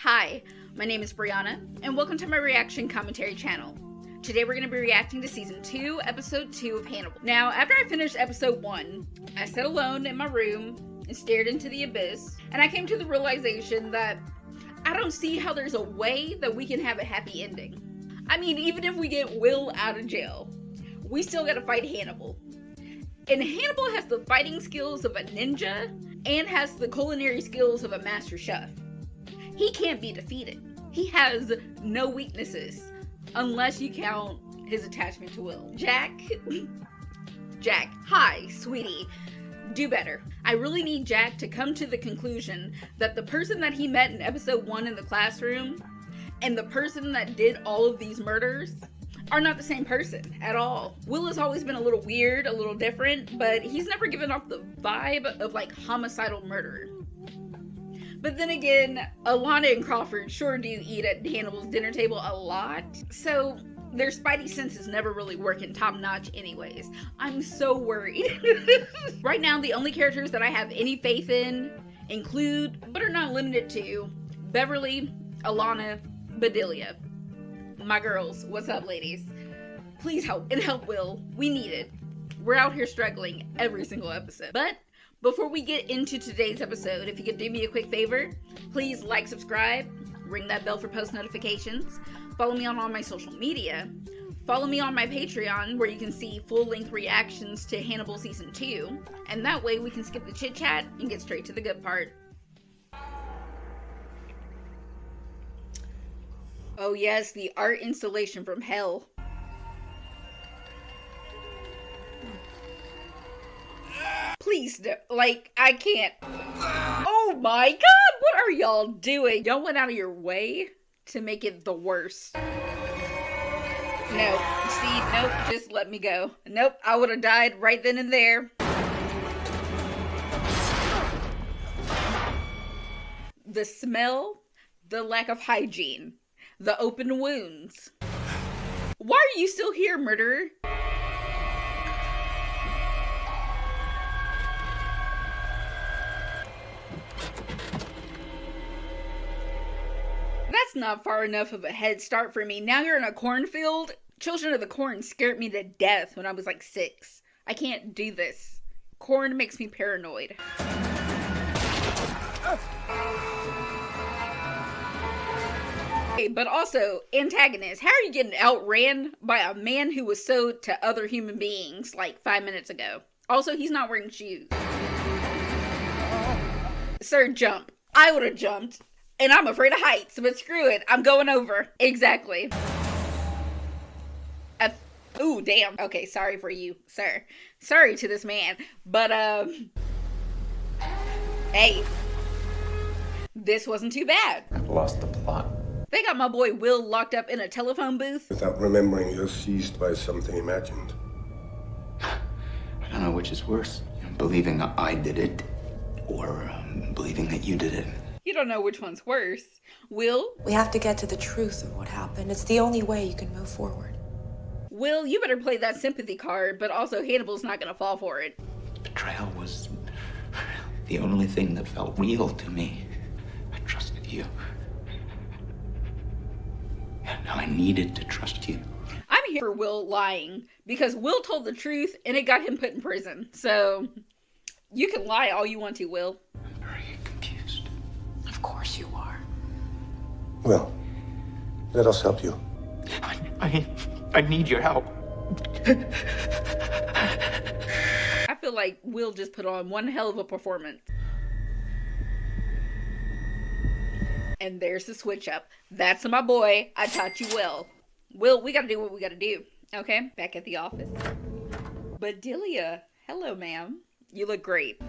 Hi, my name is Brianna, and welcome to my reaction commentary channel. Today we're going to be reacting to Season 2, Episode 2 of Hannibal. Now, after I finished Episode 1, I sat alone in my room and stared into the abyss, and I came to the realization that I don't see how there's a way that we can have a happy ending. I mean, even if we get Will out of jail, we still gotta fight Hannibal. And Hannibal has the fighting skills of a ninja and has the culinary skills of a master chef. He can't be defeated. He has no weaknesses, unless you count his attachment to Will. Jack, hi, sweetie. Do better. I really need Jack to come to the conclusion that the person that he met in episode 1 in the classroom and the person that did all of these murders are not the same person at all. Will has always been a little weird, a little different, but he's never given off the vibe of like homicidal murderer. But then again, Alana and Crawford sure do eat at Hannibal's dinner table a lot, so their spidey senses never really work in top notch anyways. I'm so worried. Right now, the only characters that I have any faith in include, but are not limited to, Beverly, Alana, Bedelia. My girls, what's up, ladies? Please help, and help Will. We need it. We're out here struggling every single episode. But before we get into today's episode, if you could do me a quick favor, please like, subscribe, ring that bell for post notifications, follow me on all my social media, follow me on my Patreon where you can see full-length reactions to Hannibal Season 2, and that way we can skip the chit-chat and get straight to the good part. Oh yes, the art installation from hell. Please, no, like, I can't. Oh my god, what are y'all doing? Y'all went out of your way to make it the worst. No, see, nope, just let me go. Nope, I would have died right then and there. The smell, the lack of hygiene, the open wounds. Why are you still here, murderer? That's not far enough of a head start for me. Now you're in a cornfield? Children of the Corn scared me to death when I was like 6. I can't do this. Corn makes me paranoid. Okay, but also, antagonist. How are you getting outran by a man who was sold to other human beings like 5 minutes ago? Also, he's not wearing shoes. Sir, jump. I would have jumped. And I'm afraid of heights, but screw it. I'm going over. Exactly. Ooh, damn. Okay, sorry for you, sir. Sorry to this man. But, hey. This wasn't too bad. I've lost the plot. They got my boy Will locked up in a telephone booth. Without remembering, you're seized by something imagined. I don't know which is worse. Believing I did it, or believing that you did it. You don't know which one's worse. Will? We have to get to the truth of what happened. It's the only way you can move forward. Will, you better play that sympathy card, but also Hannibal's not gonna fall for it. Betrayal was the only thing that felt real to me. I trusted you. And I needed to trust you. I'm here for Will lying, because Will told the truth and it got him put in prison. So, you can lie all you want to, Will. I'm very confused. Of course you are. Well, let us help you. I need your help. I feel like Will just put on one hell of a performance. And there's the switch up. That's my boy. I taught you well. Will, we gotta do what we gotta do. Okay? Back at the office. Bedelia. Hello, ma'am. You look great.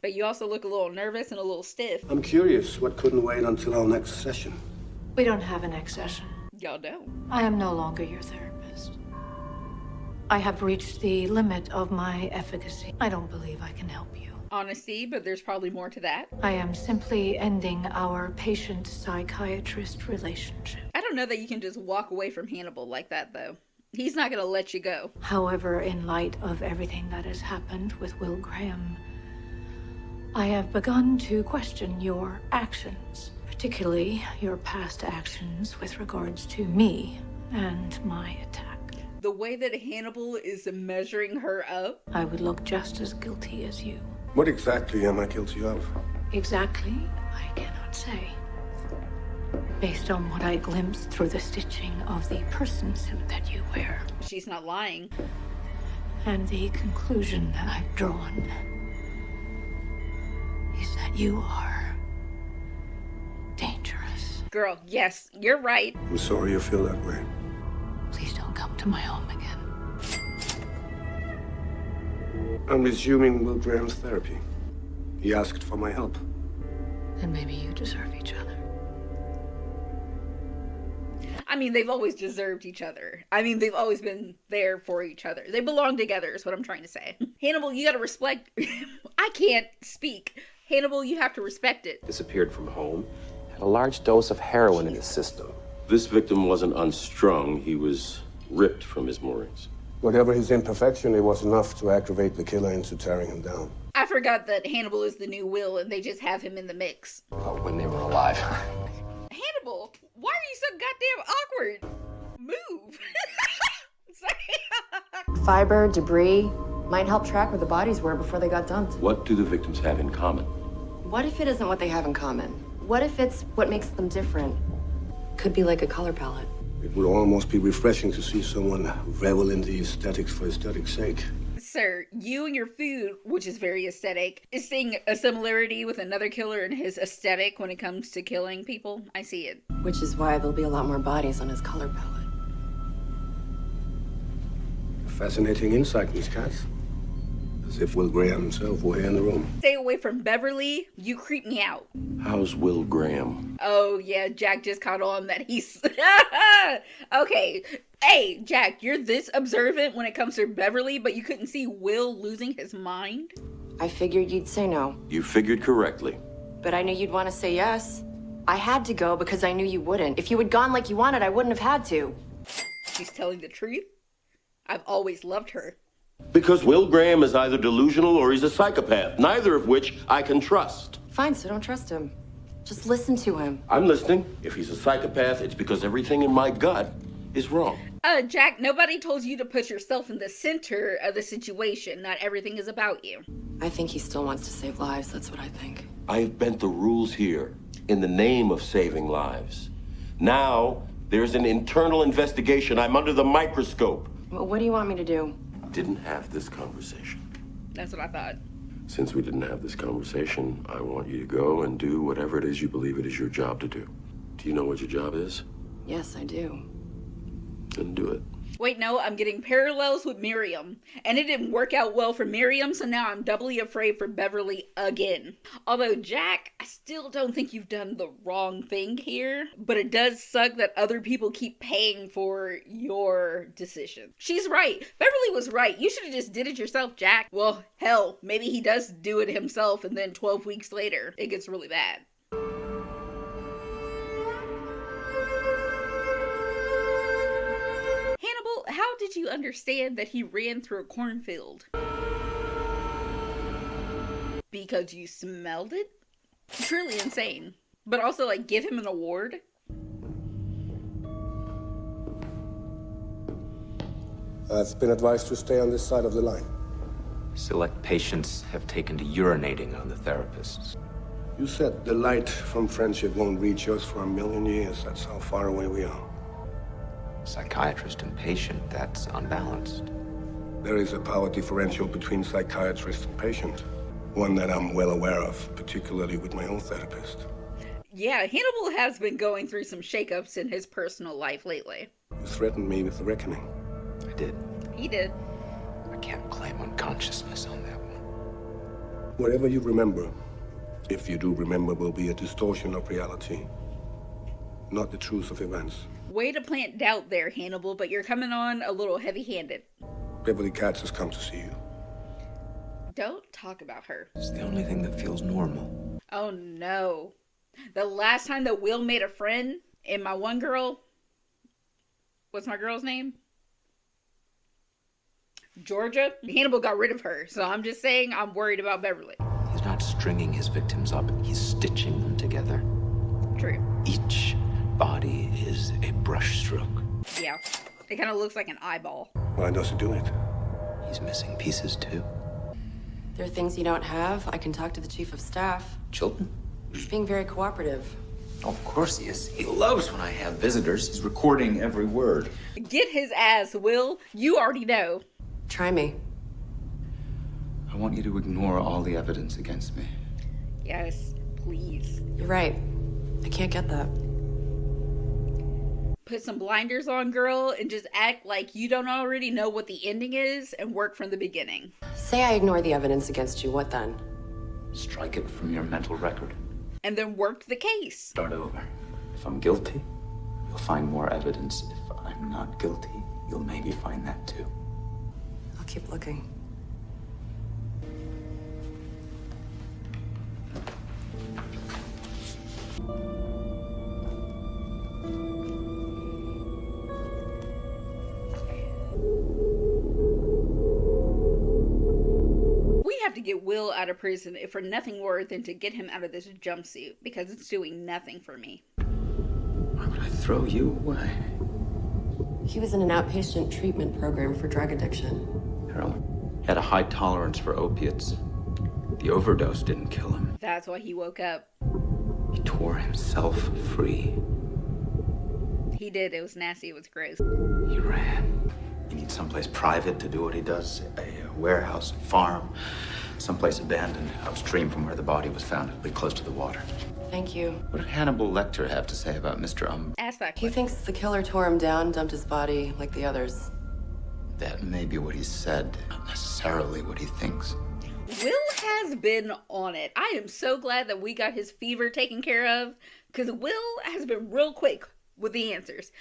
But you also look a little nervous and a little stiff. I'm curious what couldn't wait until our next session. We don't have a next session. Y'all don't. I am no longer your therapist. I have reached the limit of my efficacy. I don't believe I can help you. Honesty, but there's probably more to that. I am simply ending our patient-psychiatrist relationship. I don't know that you can just walk away from Hannibal like that, though. He's not gonna let you go. However, in light of everything that has happened with Will Graham, I have begun to question your actions, particularly your past actions with regards to me and my attack. The way that Hannibal is measuring her up. I would look just as guilty as you. What exactly am I guilty of? Exactly, I cannot say. Based on what I glimpsed through the stitching of the person suit that you wear. She's not lying. And the conclusion that I've drawn is that you are dangerous. Girl, yes, you're right. I'm sorry you feel that way. Please don't come to my home again. I'm resuming Will Graham's therapy. He asked for my help. Then maybe you deserve each other. I mean, they've always deserved each other. I mean, they've always been there for each other. They belong together is what I'm trying to say. Hannibal, you gotta respect... I can't speak. Hannibal, you have to respect it. Disappeared from home, had a large dose of heroin in his system. This victim wasn't unstrung, he was ripped from his moorings. Whatever his imperfection, it was enough to aggravate the killer into tearing him down. I forgot that Hannibal is the new Will and they just have him in the mix. When they were alive. Hannibal, why are you so goddamn awkward? Move. Sorry. Fiber, debris, might help track where the bodies were before they got dumped. What do the victims have in common? What if it isn't what they have in common? What if it's what makes them different? Could be like a color palette. It would almost be refreshing to see someone revel in the aesthetics for aesthetic's sake. Sir, you and your food, which is very aesthetic, is seeing a similarity with another killer in his aesthetic when it comes to killing people. I see it. Which is why there'll be a lot more bodies on his color palette. Fascinating insight, Miss Katz. As if Will Graham himself were here in the room. Stay away from Beverly. You creep me out. How's Will Graham? Oh, yeah, Jack just caught on that he's... Okay. Hey, Jack, you're this observant when it comes to Beverly, but you couldn't see Will losing his mind? I figured you'd say no. You figured correctly. But I knew you'd want to say yes. I had to go because I knew you wouldn't. If you had gone like you wanted, I wouldn't have had to. She's telling the truth. I've always loved her. Because Will Graham is either delusional or he's a psychopath, neither of which I can trust. Fine, so don't trust him. Just listen to him. I'm listening. If he's a psychopath, it's because everything in my gut is wrong. Jack, nobody told you to put yourself in the center of the situation. Not everything is about you. I think he still wants to save lives, that's what I think. I've bent the rules here in the name of saving lives. Now, there's an internal investigation. I'm under the microscope. Well, what do you want me to do? Didn't have this conversation. That's what I thought. Since we didn't have this conversation, I want you to go and do whatever it is you believe it is your job to do. Do you know what your job is? Yes, I do. Then do it. Wait, no, I'm getting parallels with Miriam. And it didn't work out well for Miriam, so now I'm doubly afraid for Beverly again. Although, Jack, I still don't think you've done the wrong thing here. But it does suck that other people keep paying for your decision. She's right. Beverly was right. You should have just did it yourself, Jack. Well, hell, maybe he does do it himself and then 12 weeks later, it gets really bad. Hannibal, how did you understand that he ran through a cornfield? Because you smelled it? Truly insane. But also, like, give him an award? I've been advised to stay on this side of the line. Select patients have taken to urinating on the therapists. You said the light from friendship won't reach us for 1,000,000 years. That's how far away we are. Psychiatrist and patient, that's unbalanced. There is a power differential between psychiatrist and patient. One that I'm well aware of, particularly with my own therapist. Yeah, Hannibal has been going through some shakeups in his personal life lately. You threatened me with the reckoning. I did. He did. I can't claim unconsciousness on that one. Whatever you remember, if you do remember, will be a distortion of reality, not the truth of events. Way to plant doubt there, Hannibal, but you're coming on a little heavy-handed. Beverly Katz has come to see you. Don't talk about her. It's the only thing that feels normal. Oh no. The last time that Will made a friend and my one girl, what's my girl's name? Georgia? Hannibal got rid of her, so I'm just saying I'm worried about Beverly. He's not not stringing his victims up, he's stitching them together. True. Each body is a brushstroke. Yeah. It kind of looks like an eyeball. Why does he do it? He's missing pieces too. There are things you don't have. I can talk to the chief of staff. Chilton? He's being very cooperative. Oh, of course he is. He loves when I have visitors. He's recording every word. Get his ass, Will. You already know. Try me. I want you to ignore all the evidence against me. Yes, please. You're right. I can't get that. Put some blinders on, girl, and just act like you don't already know what the ending is and work from the beginning. Say I ignore the evidence against you. What then? Strike it from your mental record. And then work the case. Start over. If I'm guilty, you'll find more evidence. If I'm not guilty, you'll maybe find that too. I'll keep looking. We have to get Will out of prison if for nothing more than to get him out of this jumpsuit, because it's doing nothing for me. Why would I throw you away? He was in an outpatient treatment program for drug addiction. Heroin. He had a high tolerance for opiates. The overdose didn't kill him. That's why he woke up. He tore himself free. He did. It was nasty. It was gross. He ran. He needs someplace private to do what he does. A warehouse, a farm, someplace abandoned, upstream from where the body was found. It'll be close to the water. Thank you. What did Hannibal Lecter have to say about Mr. Ask that He question. thinks the killer tore him down, dumped his body like the others. That may be what he said, not necessarily what he thinks. Will has been on it. I am so glad that we got his fever taken care of, because Will has been real quick with the answers.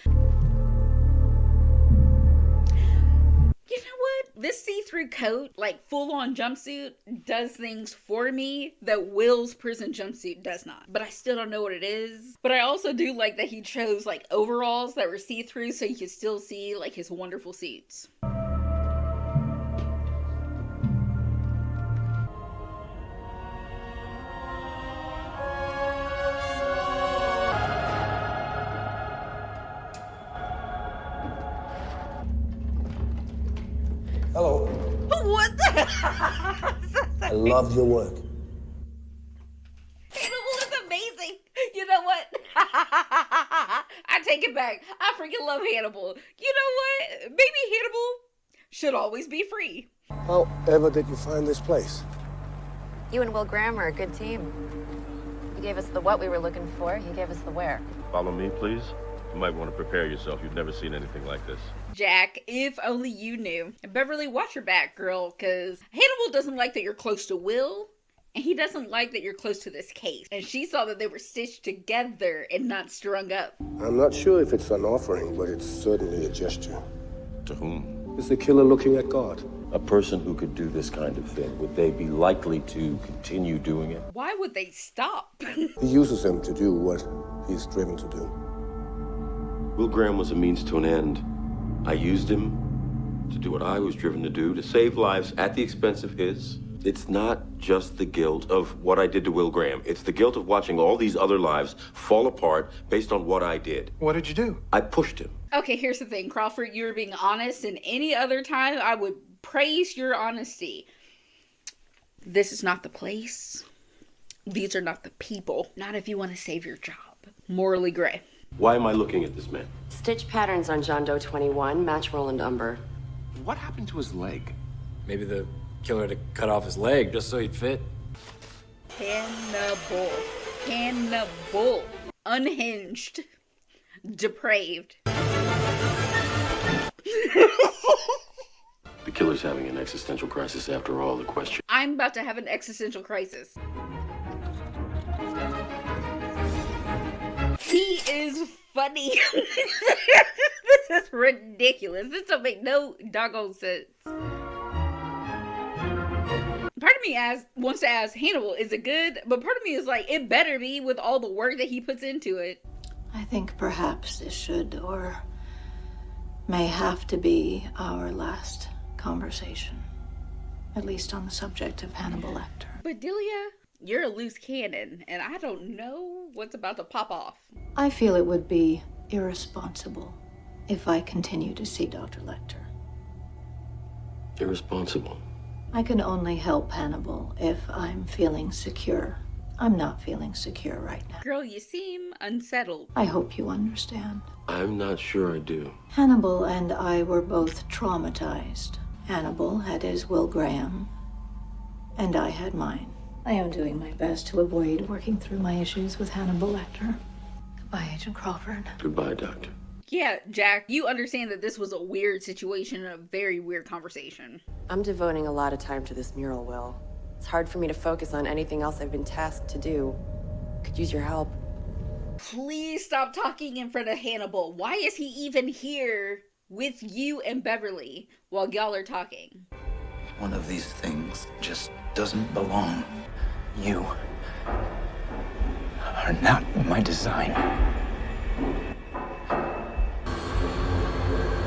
You know what? This see-through coat, like full-on jumpsuit, does things for me that Will's prison jumpsuit does not. But I still don't know what it is. But I also do like that he chose like overalls that were see-through so you could still see like his wonderful suits. Hello. What the? I love your work. Hannibal is amazing. You know what? I take it back. I freaking love Hannibal. You know what? Maybe Hannibal should always be free. However did you find this place? You and Will Graham are a good team. He gave us the what we were looking for. He gave us the where. Follow me, please. You might want to prepare yourself. You've never seen anything like this. Jack, if only you knew. And Beverly, watch your back, girl, because Hannibal doesn't like that you're close to Will, and he doesn't like that you're close to this case. And she saw that they were stitched together and not strung up. I'm not sure if it's an offering, but it's certainly a gesture. To whom? Is the killer looking at God? A person who could do this kind of thing, would they be likely to continue doing it? Why would they stop? He uses them to do what he's driven to do. Will Graham was a means to an end. I used him to do what I was driven to do, to save lives at the expense of his. It's not just the guilt of what I did to Will Graham. It's the guilt of watching all these other lives fall apart based on what I did. What did you do? I pushed him. Okay, here's the thing, Crawford. You were being honest, and any other time I would praise your honesty. This is not the place. These are not the people. Not if you want to save your job. Morally gray. Why am I looking at this man? Stitch patterns on John Doe 21, match Roland Umber. What happened to his leg? Maybe the killer had to cut off his leg just so he'd fit. Hannibal. Hannibal. Unhinged. Depraved. The killer's having an existential crisis after all, the question. I'm about to have an existential crisis. He is funny. This is ridiculous. This don't make no doggone sense. Part of me wants to ask Hannibal, is it good? But part of me is like, it better be with all the work that he puts into it. I think perhaps this should or may have to be our last conversation. At least on the subject of Hannibal Lecter. But Delia, You're a loose cannon, and I don't know what's about to pop off. I feel it would be irresponsible if I continue to see Dr. Lecter. Irresponsible. I can only help Hannibal if I'm feeling secure. I'm not feeling secure right now. Girl, you seem unsettled. I hope you understand. I'm not sure I do. Hannibal and I were both traumatized. Hannibal had his Will Graham, and I had mine. I am doing my best to avoid working through my issues with Hannibal Lecter. Goodbye, Agent Crawford. Goodbye, Doctor. Yeah, Jack, you understand that this was a weird situation and a very weird conversation. I'm devoting a lot of time to this mural, Will. It's hard for me to focus on anything else I've been tasked to do. Could use your help. Please stop talking in front of Hannibal. Why is he even here with you and Beverly while y'all are talking? One of these things just doesn't belong. You are not my design.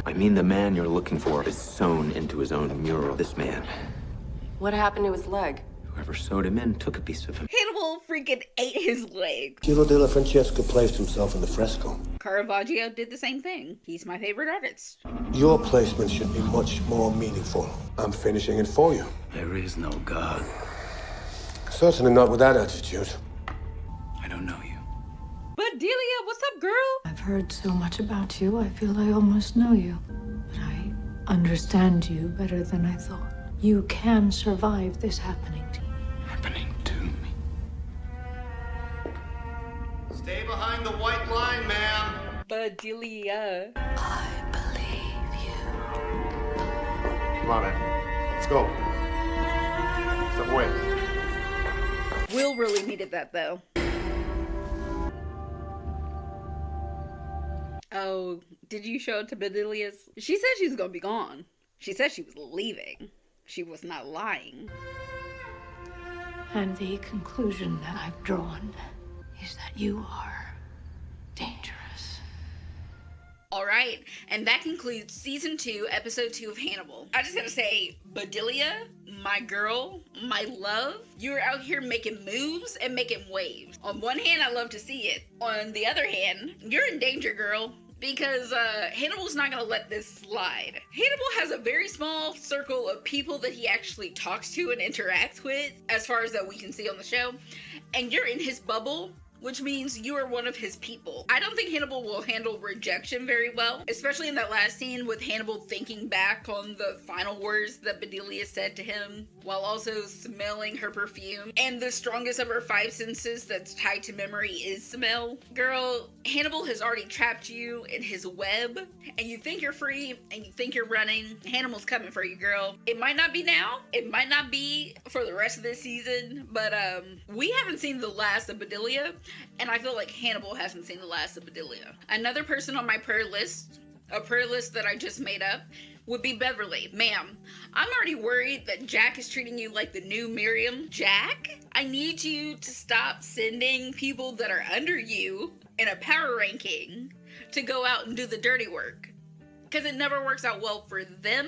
I mean, the man you're looking for is sewn into his own mural. This man, What happened to his leg? whoever sewed him in, took a piece of him. Hannibal freaking ate his leg. Giro della Francesca placed himself in the fresco. Caravaggio did the same thing. He's my favorite artist. Your placement should be much more meaningful. I'm finishing it for you. There is no God. Certainly not with that attitude. I don't know you. But Delia, what's up, girl? I've heard so much about you, I feel I almost know you. But I understand you better than I thought. You can survive this happening to you. Happening to me. Stay behind the white line, ma'am. But Delia. I believe you. Come on, man. Let's go. Step away. Will really needed that, though. Oh, did you show it to Bedelia's? She said she was gonna be gone. She said she was leaving. She was not lying. And the conclusion that I've drawn is that you are dangerous. All right, and that concludes season 2, episode 2 of Hannibal. I just gotta say, Bedelia, my girl, my love, you're out here making moves and making waves. On one hand, I love to see it. On the other hand, you're in danger, girl. Because Hannibal's not gonna let this slide. Hannibal has a very small circle of people that he actually talks to and interacts with, as far as that we can see on the show. And you're in his bubble, which means you are one of his people. I don't think Hannibal will handle rejection very well, especially in that last scene with Hannibal thinking back on the final words that Bedelia said to him, while also smelling her perfume. And the strongest of her 5 senses that's tied to memory is smell. Girl, Hannibal has already trapped you in his web, and you think you're free, and you think you're running. Hannibal's coming for you, girl. It might not be now, it might not be for the rest of this season, but we haven't seen the last of Bedelia, and I feel like Hannibal hasn't seen the last of Bedelia. Another person on my prayer list, a prayer list that I just made up, would be Beverly. Ma'am, I'm already worried that Jack is treating you like the new Miriam. Jack, I need you to stop sending people that are under you in a power ranking to go out and do the dirty work. Because it never works out well for them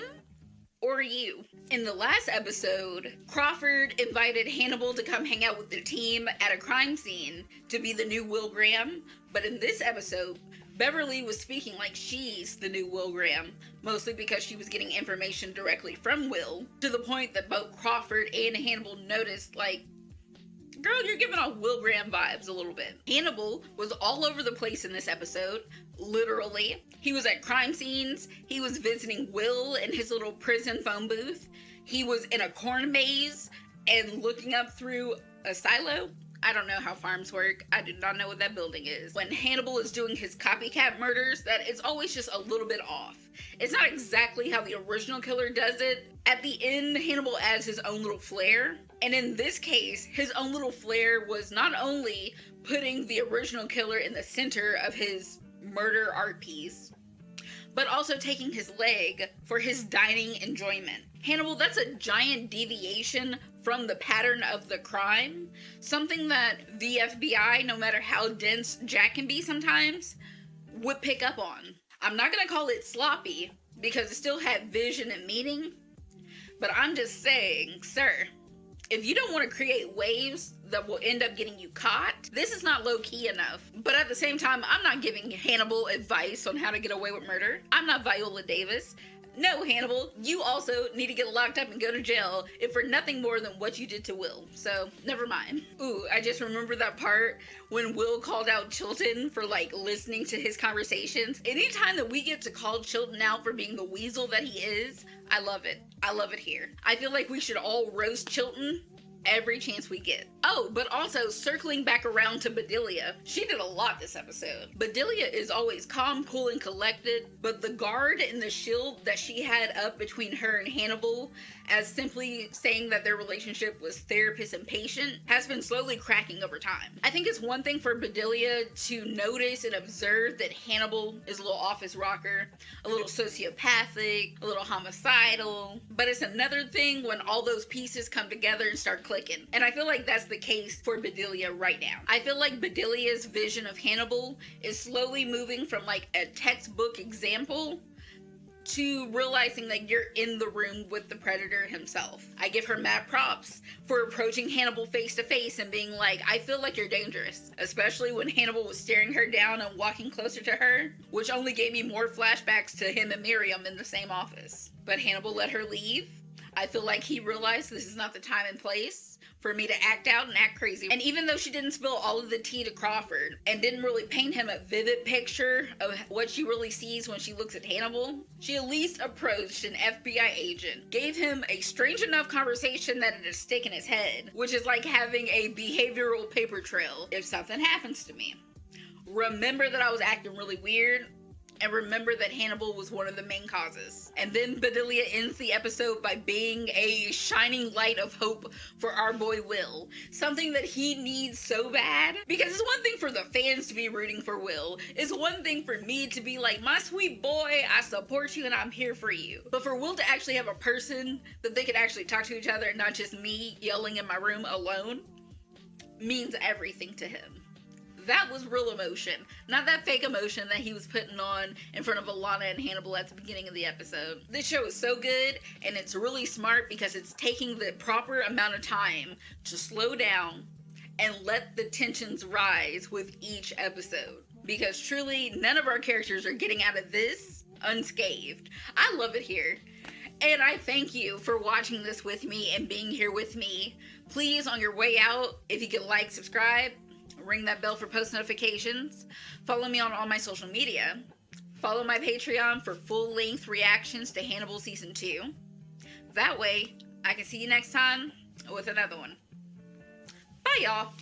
or you. In the last episode, Crawford invited Hannibal to come hang out with the team at a crime scene to be the new Will Graham, but in this episode, Beverly was speaking like she's the new Will Graham, mostly because she was getting information directly from Will, to the point that both Crawford and Hannibal noticed, like, girl, you're giving off Will Graham vibes a little bit. Hannibal was all over the place in this episode, literally. He was at crime scenes, he was visiting Will in his little prison phone booth, he was in a corn maze and looking up through a silo. I don't know how farms work. I do not know what that building is. When Hannibal is doing his copycat murders, that is always just a little bit off. It's not exactly how the original killer does it. At the end, Hannibal adds his own little flair. And in this case, his own little flair was not only putting the original killer in the center of his murder art piece, but also taking his leg for his dining enjoyment. Hannibal, that's a giant deviation from the pattern of the crime. Something that the FBI, no matter how dense Jack can be sometimes, would pick up on. I'm not gonna call it sloppy, because it still had vision and meaning, but I'm just saying, sir, If you don't want to create waves that will end up getting you caught, this is not low-key enough. But at the same time, I'm not giving Hannibal advice on how to get away with murder. I'm not Viola Davis. No, Hannibal, you also need to get locked up and go to jail if for nothing more than what you did to Will. So, never mind. Ooh, I just remember that part when Will called out Chilton for, like, listening to his conversations. Anytime that we get to call Chilton out for being the weasel that he is, I love it. I love it here. I feel like we should all roast Chilton every chance we get. Oh, but also circling back around to Bedelia, she did a lot this episode. Bedelia is always calm, cool, and collected, but the guard and the shield that she had up between her and Hannibal as simply saying that their relationship was therapist and patient has been slowly cracking over time. I think it's one thing for Bedelia to notice and observe that Hannibal is a little office rocker, a little sociopathic, a little homicidal, but it's another thing when all those pieces come together and start clicking. And I feel like that's the case for Bedelia right now. I feel like Bedelia's vision of Hannibal is slowly moving from like a textbook example to realizing that you're in the room with the predator himself. I give her mad props for approaching Hannibal face to face and being like, I feel like you're dangerous, especially when Hannibal was staring her down and walking closer to her, which only gave me more flashbacks to him and Miriam in the same office. But Hannibal let her leave. I feel like he realized this is not the time and place for me to act out and act crazy. And even though she didn't spill all of the tea to Crawford and didn't really paint him a vivid picture of what she really sees when she looks at Hannibal, she at least approached an FBI agent, gave him a strange enough conversation that it'd stick in his head, which is like having a behavioral paper trail if something happens to me. Remember that I was acting really weird, and remember that Hannibal was one of the main causes. And then Bedelia ends the episode by being a shining light of hope for our boy Will. Something that he needs so bad. Because it's one thing for the fans to be rooting for Will. It's one thing for me to be like, my sweet boy, I support you and I'm here for you. But for Will to actually have a person that they could actually talk to each other and not just me yelling in my room alone means everything to him. That was real emotion, not that fake emotion that he was putting on in front of Alana and Hannibal at the beginning of the episode. This show is so good, and it's really smart because it's taking the proper amount of time to slow down and let the tensions rise with each episode. Because truly, none of our characters are getting out of this unscathed. I love it here. And I thank you for watching this with me and being here with me. Please, on your way out, if you could like, subscribe, ring that bell for post notifications. Follow me on all my social media. Follow my Patreon for full-length reactions to Hannibal Season 2. That way, I can see you next time with another one. Bye, y'all.